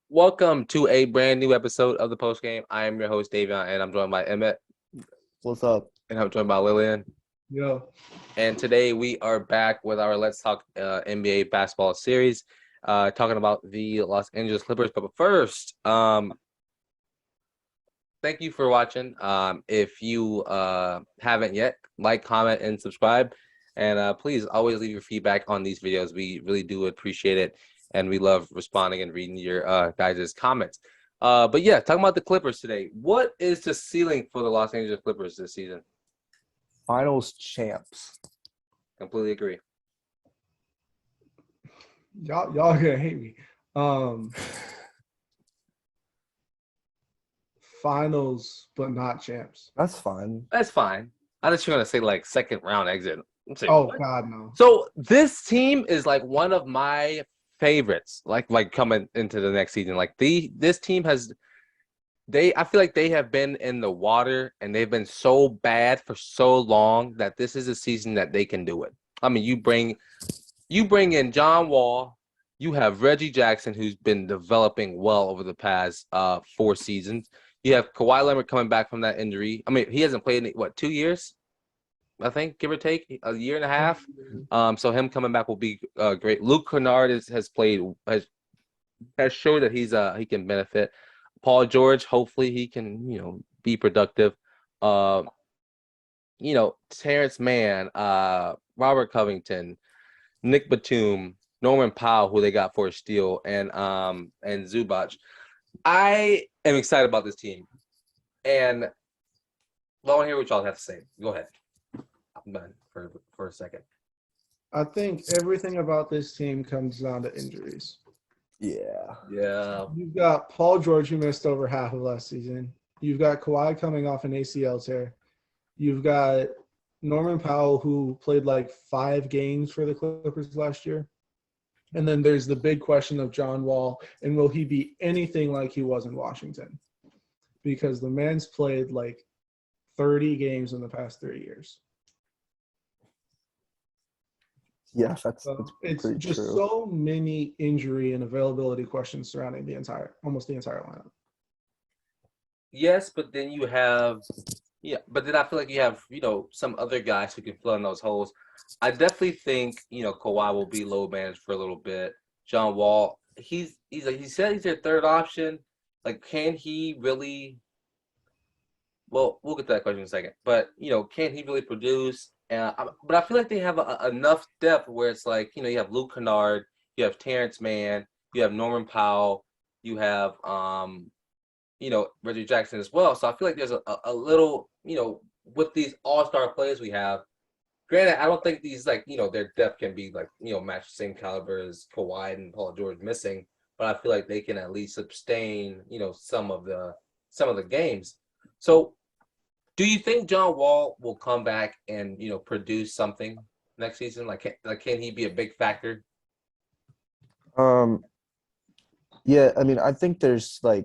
Welcome to a brand new episode of the Post Game. I am your host Davion, and I'm joined by Emmett, What's up? and I'm joined by Lillian. Yo, And today we are back with our Let's Talk NBA basketball series, talking about the Los Angeles Clippers. But first, thank you for watching. If you haven't yet, like, comment, and subscribe. And please always leave your feedback on these videos. We really do appreciate it, and we love responding and reading your guys' comments. But yeah, talking about the Clippers today. What is the ceiling for the Los Angeles Clippers this season? Finals champs. Completely agree. y'all gonna hate me. Um, finals, but not champs. That's fine. That's fine. I thought you were gonna say like second round exit. I'm saying, Oh what? God, no. So this team is like one of my favorites. Like coming into the next season. Like this team has. I feel like they have been in the water and they've been so bad for so long that this is a season that they can do it. I mean, you bring in John Wall, you have Reggie Jackson, who's been developing well over the past 4 seasons. You have Kawhi Leonard coming back from that injury. I mean, he hasn't played in 2 years, I think, give or take a year and a half. So him coming back will be great. Luke Kennard has showed that he can benefit. Paul George, hopefully he can, be productive. Terrence Mann, Robert Covington, Nick Batum, Norman Powell, who they got for a steal, and Zubac. I am excited about this team. And I want to hear what y'all have to say. Go ahead. I'm done for a second. I think everything about this team comes down to injuries. Yeah. You've got Paul George, who missed over half of last season. You've got Kawhi coming off an ACL tear. You've got Norman Powell, who played like 5 games for the Clippers last year. And then there's the big question of John Wall, and will he be anything like he was in Washington? Because the man's played like 30 games in the past 3 years. Yes, that's It's pretty just true. so many injury and availability questions surrounding almost the entire lineup. Yes, but then you have but then I feel like you have, some other guys who can fill in those holes. I definitely think, Kawhi will be low managed for a little bit. John Wall, he said he's their third option. Like, can he really? Well, we'll get to that question in a second. But can he really produce? But I feel like they have enough depth where it's like, you have Luke Kennard, you have Terrence Mann, you have Norman Powell, you have Reggie Jackson as well. So I feel like there's a little, with these all-star players we have. Granted, I don't think these their depth can be match the same caliber as Kawhi and Paul George missing, but I feel like they can at least sustain some of the games. So, do you think John Wall will come back and produce something next season? Can he be a big factor? Um yeah, I mean, I think there's the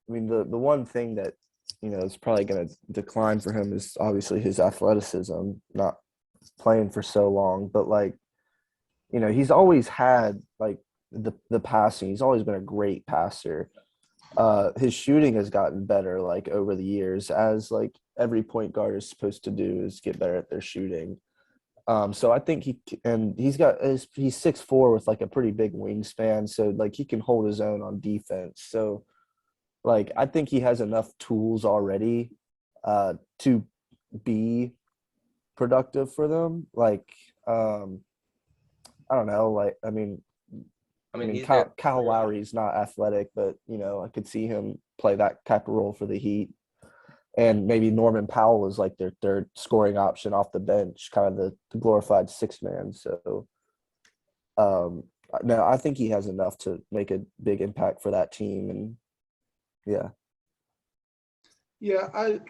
one thing that is probably going to decline for him is obviously his athleticism, not playing for so long, but he's always had the passing. He's always been a great passer. His shooting has gotten better over the years, as every point guard is supposed to do, is get better at their shooting. So I think he's 6'4" with a pretty big wingspan, so he can hold his own on defense. So I think he has enough tools already to be productive for them. I don't know. I mean, Kyle Lowry's not athletic, but I could see him play that type of role for the Heat. And maybe Norman Powell is their third scoring option off the bench, kind of the glorified 6-man. So, no, I think he has enough to make a big impact for that team. And Yeah, I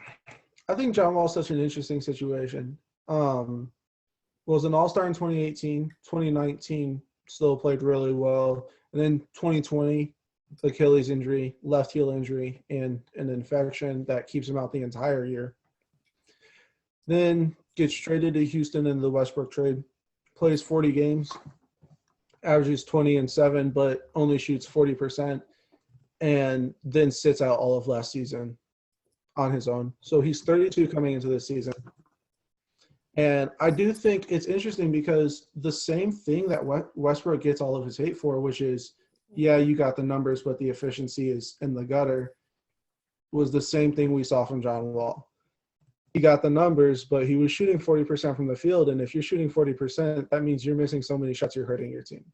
think John Wall's such an interesting situation. Was an all-star in 2018, 2019 still played really well. And then 2020, Achilles injury, left heel injury, and an infection that keeps him out the entire year. Then gets traded to Houston in the Westbrook trade, plays 40 games, averages 20 and 7, but only shoots 40%, and then sits out all of last season on his own. So he's 32 coming into this season. And I do think it's interesting because the same thing that Westbrook gets all of his hate for, which is, yeah, you got the numbers, but the efficiency is in the gutter, was the same thing we saw from John Wall. He got the numbers, but he was shooting 40% from the field. And if you're shooting 40%, that means you're missing so many shots, you're hurting your team.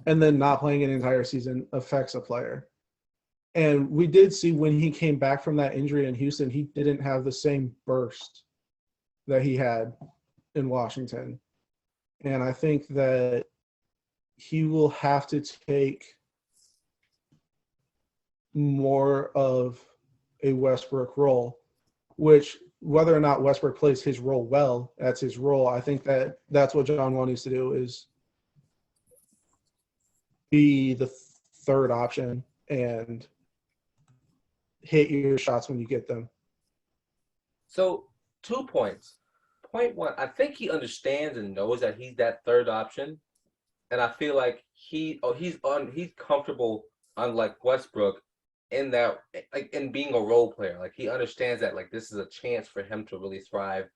And then not playing an entire season affects a player. And we did see when he came back from that injury in Houston, he didn't have the same burst that he had in Washington. And I think that he will have to take more of a Westbrook role, which whether or not Westbrook plays his role well, that's his role. I think that that's what John Wall needs to do, is be the third option and hit your shots when you get them. So 2 points. Point one, I think he understands and knows that he's that third option, and I feel like he's comfortable, unlike Westbrook, in that, like, in being a role player. Like, he understands that, like, this is a chance for him to really thrive.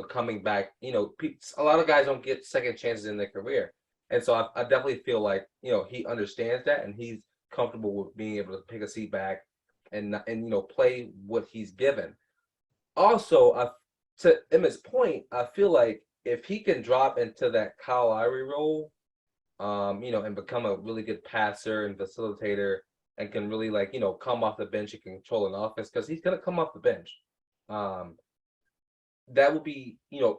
Coming back, a lot of guys don't get second chances in their career, and so I definitely feel like he understands that, and he's comfortable with being able to pick a seat back and play what he's given. Also, to Emmett's point, I feel like if he can drop into that Kyle Lowry role, and become a really good passer and facilitator, and can really come off the bench and control an offense, because he's gonna come off the bench. That would be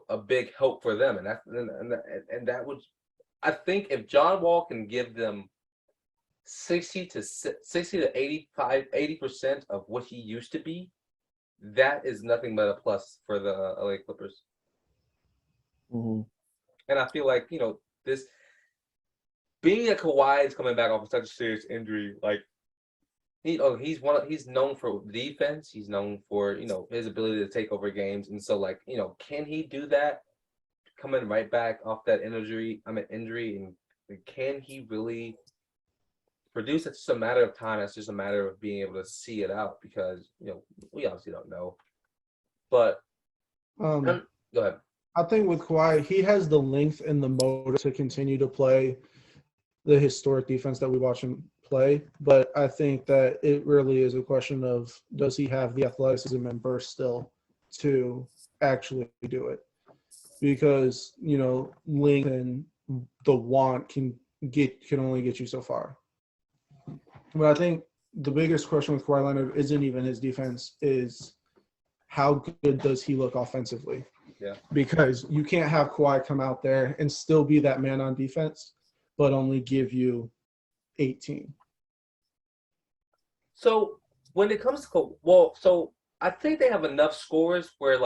a big help for them, and that would, I think, if John Wall can give them 60 to 80% of what he used to be, that is nothing but a plus for the LA Clippers. Mm-hmm. And I feel like this, being that Kawhi is coming back off of such a serious injury, like he's known for defense, he's known for his ability to take over games, and so can he do that coming right back off that injury, and can he really produce? It's just a matter of time. It's just a matter of being able to see it out, because we obviously don't know. But go ahead. I think with Kawhi, he has the length and the motor to continue to play the historic defense that we watch him play. But I think that it really is a question of, does he have the athleticism and burst still to actually do it? Because length and the want can only get you so far. But I think the biggest question with Kawhi Leonard isn't even his defense, is how good does he look offensively? Yeah. Because you can't have Kawhi come out there and still be that man on defense, but only give you 18. So when it comes to so I think they have enough scores where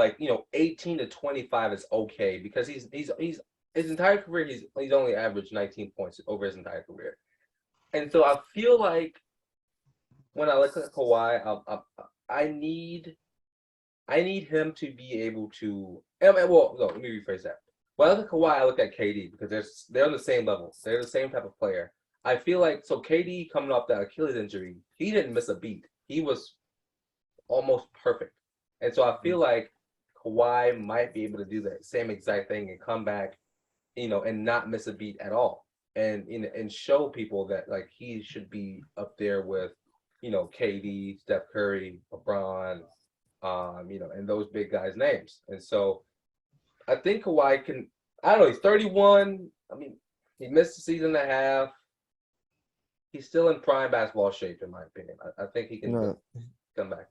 18 to 25 is okay, because he's his entire career he's only averaged 19 points over his entire career. And so I feel like when I look at Kawhi, I need him to be able to. Well, no, let me rephrase that. When I look at Kawhi, I look at KD, because they're on the same level. They're the same type of player. I feel like, so KD coming off that Achilles injury, he didn't miss a beat. He was almost perfect. And so I feel like Kawhi might be able to do that same exact thing and come back, and not miss a beat at all. And show people that he should be up there with KD, Steph Curry, LeBron, and those big guys' names. And so I think Kawhi can. I don't know. He's 31. I mean, he missed a season and a half. He's still in prime basketball shape, in my opinion. I think he can come back.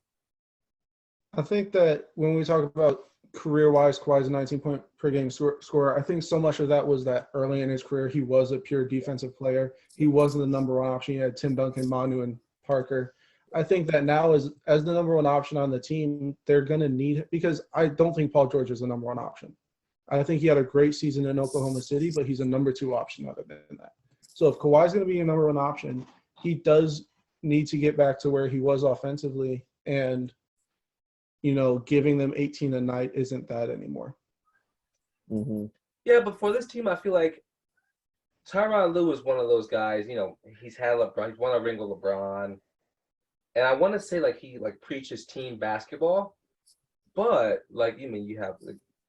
I think that when we talk about career-wise, Kawhi's a 19-point per game scorer. I think so much of that was that early in his career, he was a pure defensive player. He wasn't the number one option. He had Tim Duncan, Manu, and Parker. I think that now, as the number one option on the team, they're going to need – because I don't think Paul George is the number one option. I think he had a great season in Oklahoma City, but he's a number two option other than that. So if Kawhi's going to be a number one option, he does need to get back to where he was offensively, and giving them 18 a night isn't that anymore. Mm-hmm. Yeah, but for this team, I feel like Tyronn Lue is one of those guys. He's had LeBron. He's won a ring with LeBron, and I want to say like he like preaches team basketball, but like you have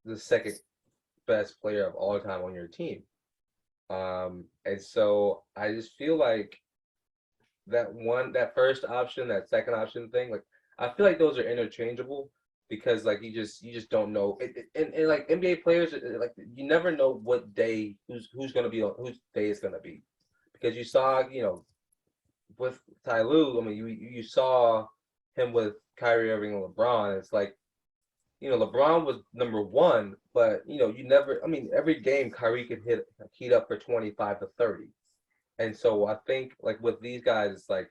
the second best player of all time on your team, and so I just feel like that first option, that second option thing, like I feel like those are interchangeable because like you just don't know. And like NBA players, like you never know what day who's gonna be on whose day is gonna be, because you saw with Ty Lue, I mean you saw him with Kyrie Irving and LeBron. It's like LeBron was number one, but you never. I mean every game Kyrie could heat up for 25 to 30. And so I think like with these guys, it's like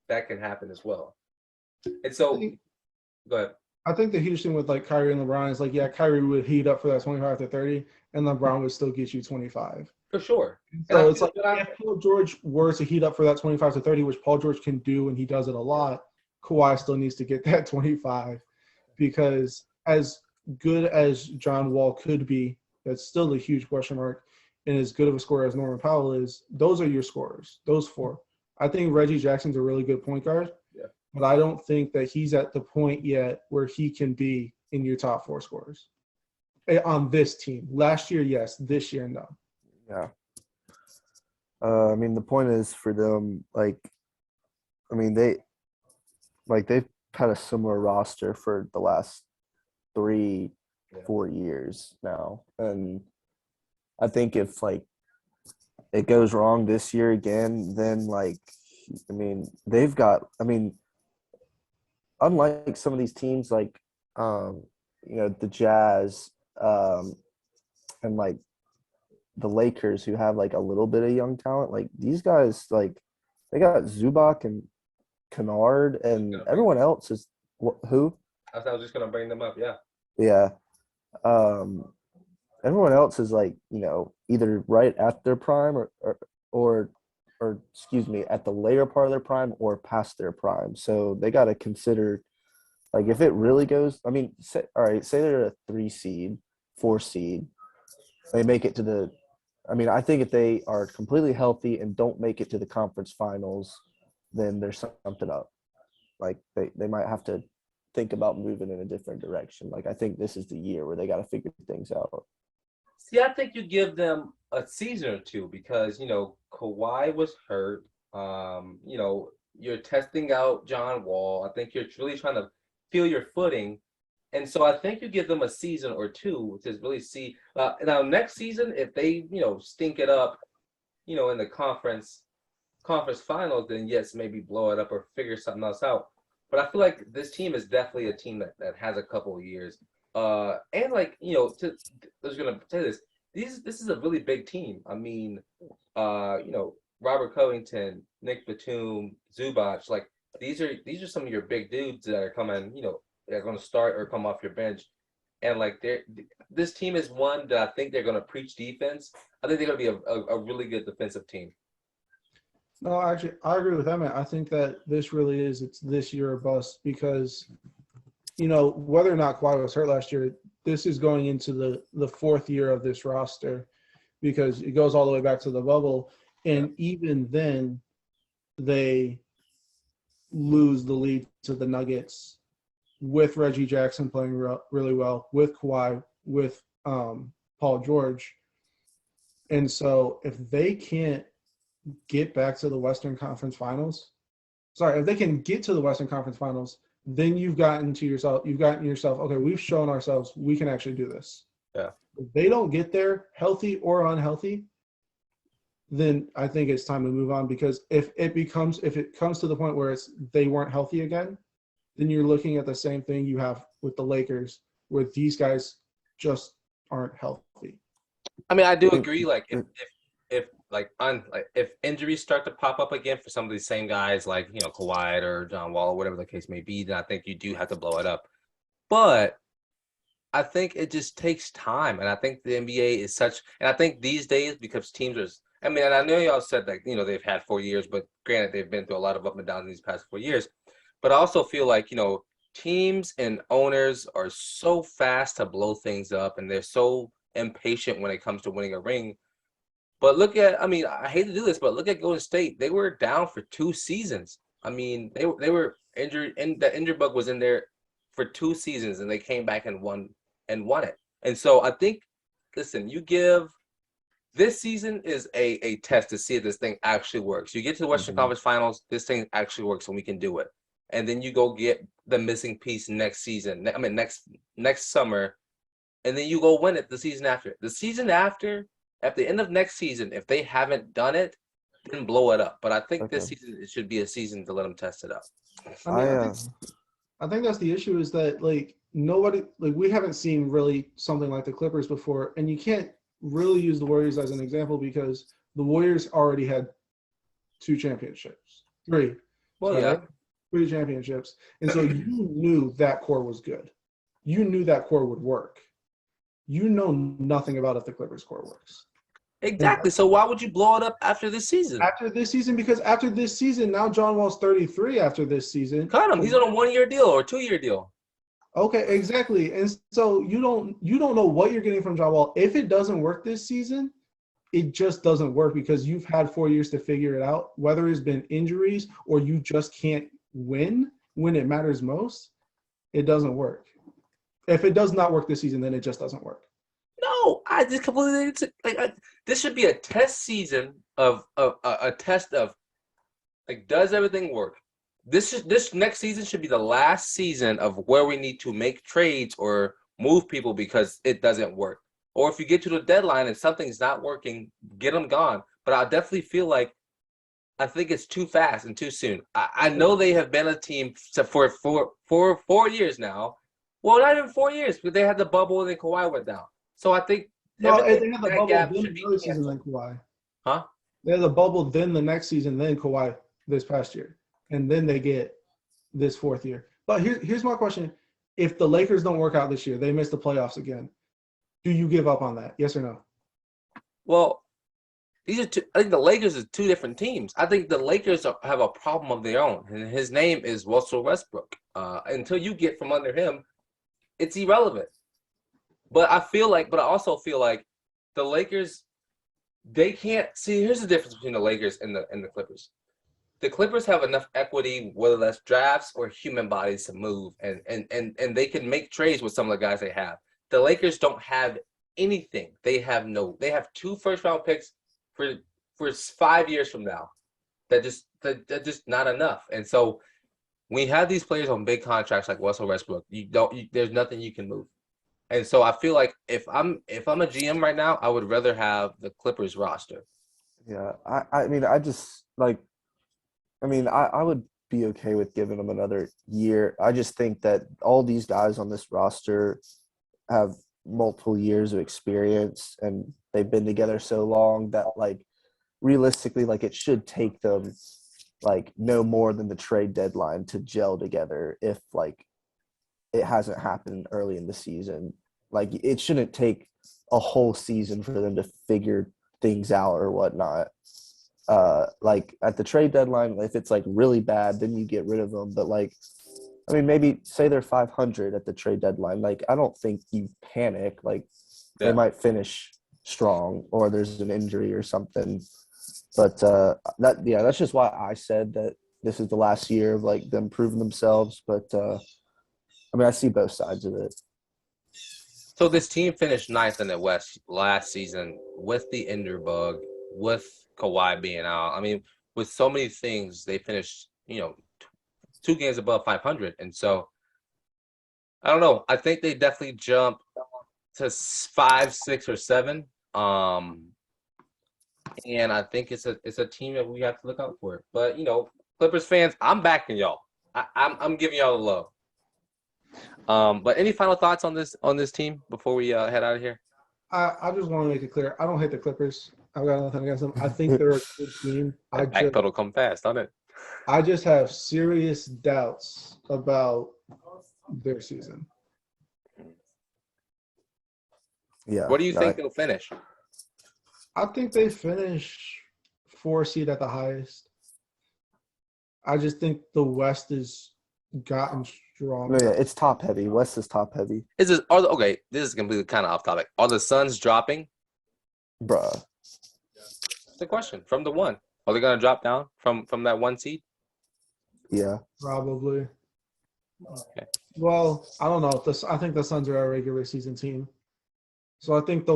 that can happen as well. And so, go ahead. I think the huge thing with like Kyrie and LeBron is like, yeah, Kyrie would heat up for that 25 to 30, and LeBron would still get you 25. For sure. So it's like if Paul George were to heat up for that 25 to 30, which Paul George can do, and he does it a lot, Kawhi still needs to get that 25, because as good as John Wall could be, that's still a huge question mark. And as good of a scorer as Norman Powell is, those are your scorers, those four. I think Reggie Jackson's a really good point guard, but I don't think that he's at the point yet where he can be in your top four scorers on this team. Last year, yes. This year, no. Yeah. I mean, the point is for them, like, I mean, they've had a similar roster for the last 3-4 years now, and I think if like it goes wrong this year again, then like I mean they've got unlike some of these teams like the Jazz and like the Lakers who have like a little bit of young talent, like these guys like they got Zubac and Kennard and everyone else is who? I was just gonna bring them up, yeah. Yeah. Everyone else is like, either right at their prime or excuse me, at the later part of their prime or past their prime. So they got to consider, like, if it really goes, I mean, say they're a 3 seed, 4 seed, they make it to I think if they are completely healthy and don't make it to the conference finals, then there's something up. Like they might have to think about moving in a different direction. Like I think this is the year where they got to figure things out. See, I think you give them a season or two because, Kawhi was hurt. You're testing out John Wall. I think you're really trying to feel your footing. And so I think you give them a season or two to really see. Now, next season, if they, stink it up, in the conference finals, then yes, maybe blow it up or figure something else out. But I feel like this team is definitely a team that has a couple of years. And like I was gonna say this. This is a really big team. I mean, Robert Covington, Nick Batum, Zubac. Like these are some of your big dudes that are coming. They're going to start or come off your bench, and like this team is one that I think they're going to preach defense. I think they're going to be a really good defensive team. No, actually, I agree with Emmett. I think that this really is it's this year or bust because. Whether or not Kawhi was hurt last year, this is going into the fourth year of this roster because it goes all the way back to the bubble. And even then, they lose the lead to the Nuggets with Reggie Jackson playing really well, with Kawhi, with Paul George. And so if they can't get back to the Western Conference Finals, if they can get to the Western Conference Finals, then you've gotten yourself, okay, we've shown ourselves we can actually do this. Yeah. If they don't get there, healthy or unhealthy, then I think it's time to move on because if it comes to the point where they weren't healthy again, then you're looking at the same thing you have with the Lakers where these guys just aren't healthy. I mean, I do agree. Like if injuries start to pop up again for some of these same guys, like Kawhi or John Wall or whatever the case may be, then I think you do have to blow it up. But I think it just takes time, and I think the NBA is such. And I think these days because teams are. I mean, and I know y'all said that they've had 4 years, but granted they've been through a lot of up and downs in these past 4 years. But I also feel like teams and owners are so fast to blow things up, and they're so impatient when it comes to winning a ring. But look at, I mean, I hate to do this, but look at Golden State. They were down for 2 seasons. I mean, they were injured, and the injured bug was in there for 2 seasons, and they came back and won it. And so I think, listen, you give this season is a test to see if this thing actually works. You get to the Western Conference Finals, this thing actually works, and we can do it. And then you go get the missing piece next season. I mean, next summer, and then you go win it the season after. The season after, at the end of next season, if they haven't done it, then blow it up. But I think this season it should be a season to let them test it out. I mean, I think that's the issue is that like nobody like we haven't seen really something like the Clippers before, and you can't really use the Warriors as an example because the Warriors already had 2 championships, 3. Well, yeah. 3 championships, and so you knew that core was good. You knew that core would work. You know nothing about if the Clippers core works. Exactly. So why would you blow it up after this season? Because after this season, now John Wall's 33 after this season. Cut him. He's on a 1-year deal or 2-year deal. Okay, exactly. And so you don't know what you're getting from John Wall. If it doesn't work this season, it just doesn't work because you've had 4 years to figure it out, whether it's been injuries or you just can't win when it matters most, it doesn't work. If it does not work this season, then it just doesn't work. No, I just completely this should be a test season of a test of like does everything work? This next season should be the last season of where we need to make trades or move people because it doesn't work. Or if you get to the deadline and something's not working, get them gone. But I definitely feel like I think it's too fast and too soon. I know they have been a team for 4 years now. Well, not even 4 years because they had the bubble and then Kawhi went down. So I think they had the bubble then another season than Kawhi. Huh? They had the bubble then the next season, then Kawhi this past year. And then they get this 4th year. But here's my question. If the Lakers don't work out this year, they miss the playoffs again, do you give up on that? Yes or no? Well, I think the Lakers are 2 different teams. I think the Lakers have a problem of their own, and his name is Russell Westbrook. Until you get from under him, it's irrelevant. But I also feel like the Lakers, they can't see. Here's the difference between the Lakers and the Clippers. The Clippers have enough equity, whether that's drafts or human bodies, to move, and they can make trades with some of the guys they have. The Lakers don't have anything. They have 2 first-round picks for 5 years from now. They're just not enough. And so when you have these players on big contracts like Russell Westbrook, there's nothing you can move. And so I feel like if I'm a GM right now, I would rather have the Clippers roster. Yeah, I would be okay with giving them another year. I just think that all these guys on this roster have multiple years of experience and they've been together so long that like realistically, like it should take them like no more than the trade deadline to gel together if like it hasn't happened early in the season. Like it shouldn't take a whole season for them to figure things out or whatnot. Like at the trade deadline, if it's like really bad, then you get rid of them. But like, I mean, maybe say they're 500 at the trade deadline. Like, I don't think you panic. Like, they might finish strong or there's an injury or something. But that's just why I said that this is the last year of like them proving themselves. But I mean, I see both sides of it. So this team finished 9th in the West last season with the injury bug, with Kawhi being out. I mean, with so many things, they finished, 2 games above 500. And so, I don't know. I think they definitely jump to 5, 6, or 7. And I think it's a team that we have to look out for. But, Clippers fans, I'm backing y'all. I'm giving y'all the love. But any final thoughts on this team before we head out of here? I just want to make it clear. I don't hate the Clippers. I've got nothing against them. I think they're a good team. Backpedal come fast, don't it? I just have serious doubts about their season. Yeah. What do you think they'll finish? I think they finish 4 seed at the highest. I just think the West has gotten stronger. No, yeah, it's top heavy. West is top heavy. This is completely kind of off topic. Are the Suns dropping? Bruh. the question. From the 1. Are they gonna drop down from that 1 seed? Yeah. Probably. Okay. Well, I don't know. I think the Suns are a regular season team. So I think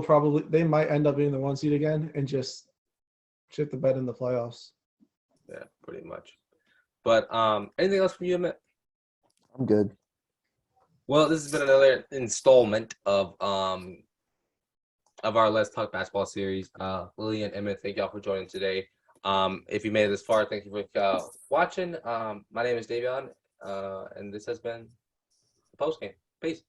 they might end up being the 1 seed again and just shit the bed in the playoffs. Yeah, pretty much. But anything else from you, Emmett? I'm good. Well, this has been another installment of our Let's Talk Basketball series. Lillian and Emmett, thank y'all for joining today. If you made it this far, thank you for watching. My name is Davion, and this has been the post game. Peace.